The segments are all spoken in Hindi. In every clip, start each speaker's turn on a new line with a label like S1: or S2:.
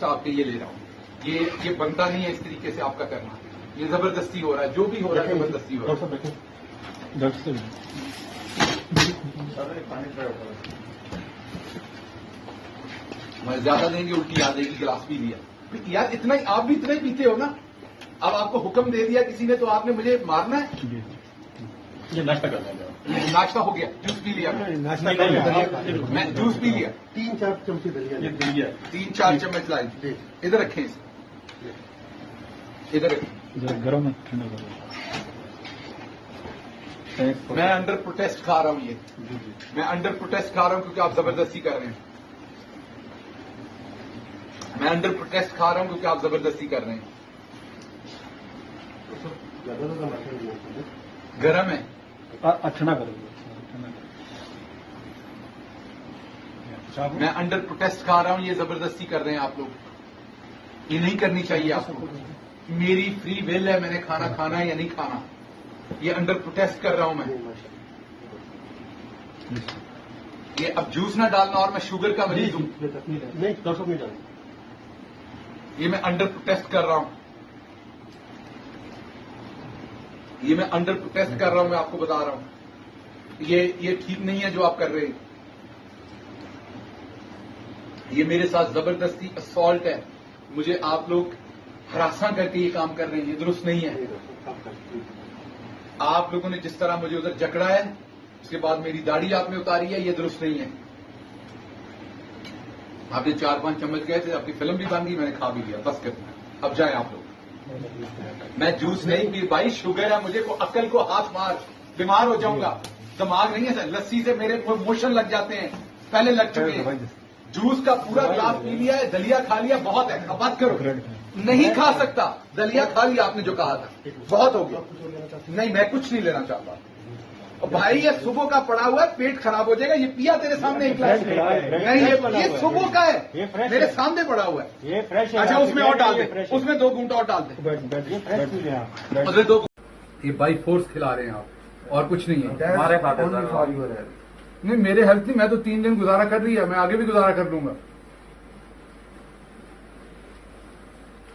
S1: टेस्ट आपके ये ले रहा हूँ। ये बनता नहीं है इस तरीके से आपका करना, ये जबरदस्ती हो रहा है, जो भी हो रहा है जबरदस्ती हो रहा है। मैं ज्यादा देंगे उल्टी आ जाएगी, गिलास पी लिया यार, इतना ही आप भी इतना ही पीते हो ना। अब आपको हुक्म दे दिया किसी ने तो आपने मुझे मारना है।
S2: ये नाश्ता करना है,
S1: नाश्ता हो गया, जूस पी लिया, मैं जूस पी लिया,
S3: 3-4 चमचे दलिया
S1: 3-4 चम्मच लाई, इधर रखें इसे, इधर रखें।
S2: गरम है, ठंडा करो।
S1: मैं अंडर प्रोटेस्ट खा रहा हूं, ये मैं अंडर प्रोटेस्ट खा रहा हूं क्योंकि आप जबरदस्ती कर रहे हैं। मैं अंडर प्रोटेस्ट खा रहा हूं क्योंकि आप जबरदस्ती कर रहे हैं। गरम है,
S2: ठंडा करो।
S1: मैं अंडर प्रोटेस्ट खा रहा हूं, ये जबरदस्ती कर रहे हैं आप लोग, ये नहीं करनी चाहिए आपको। मेरी फ्री विल है, मैंने खाना खाना है या नहीं खाना, ये अंडर प्रोटेस्ट कर रहा हूं मैं। ये अब जूस ना डालना और मैं शुगर का मरीज हूं,
S3: नहीं डॉक्टर नहीं डालना,
S1: ये मैं अंडर प्रोटेस्ट कर रहा हूं, ये मैं अंडर प्रोटेस्ट कर रहा हूं, मैं आपको बता रहा हूं। ये ठीक नहीं है जो आप कर रहे हैं, ये मेरे साथ जबरदस्ती असॉल्ट है, मुझे आप लोग हरासा करके ये काम कर रहे हैं, ये दुरुस्त नहीं है। आप लोगों ने जिस तरह मुझे उधर जकड़ा है, उसके बाद मेरी दाढ़ी आपने उतारी है, ये दुरुस्त नहीं है। आपने 4-5 चम्मच गए थे, आपकी फिल्म भी बन गई, मैंने खा भी लिया, बस कितना, अब जाए आप लोग। मैं जूस नहीं पी भाई, शुगर है मुझे, को अकल को हाथ मार, बीमार हो जाऊंगा, दिमाग नहीं है सर। लस्सी से मेरे मोशन लग जाते हैं, पहले लग चुके हैं। जूस का पूरा ग्लास पी लिया है, दलिया खा लिया, बहुत है, अब बात करो। नहीं खा सकता, दलिया खा लिया आपने जो कहा था, बहुत हो गया। नहीं, मैं कुछ नहीं लेना चाहता। और भाई ये सुबह का पड़ा हुआ है, पेट खराब हो जाएगा। ये पिया तेरे सामने एक गिलास, नहीं ये सुबह का है, मेरे सामने पड़ा हुआ है।
S3: ये फ्रेश है।
S1: अच्छा उसमें और डाल दे, उसमें 2 घूंट और डाल दे, अगले 2। ये बाई फोर्स खिला रहे हैं आप, और कुछ नहीं है।
S2: हमारे साथ
S1: नहीं मेरे हेल्थ नहीं, मैं तो 3 दिन गुजारा कर रही है, मैं आगे भी गुजारा कर लूंगा।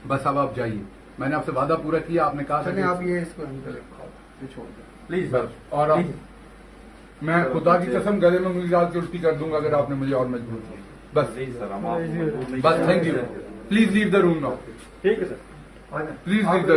S1: बस अब आप जाइए, मैंने आपसे वादा पूरा किया, आपने कहा था कि
S3: आप ये इसको ये छोड़ दो
S2: प्लीज।
S1: बस। और आप, मैं खुदा की कसम गले में मुझे डाल के उल्टी कर दूंगा अगर आपने मुझे और मजबूर किया। बस बस, thank you, please leave the room now,
S2: ठीक है सर।
S1: Please leave the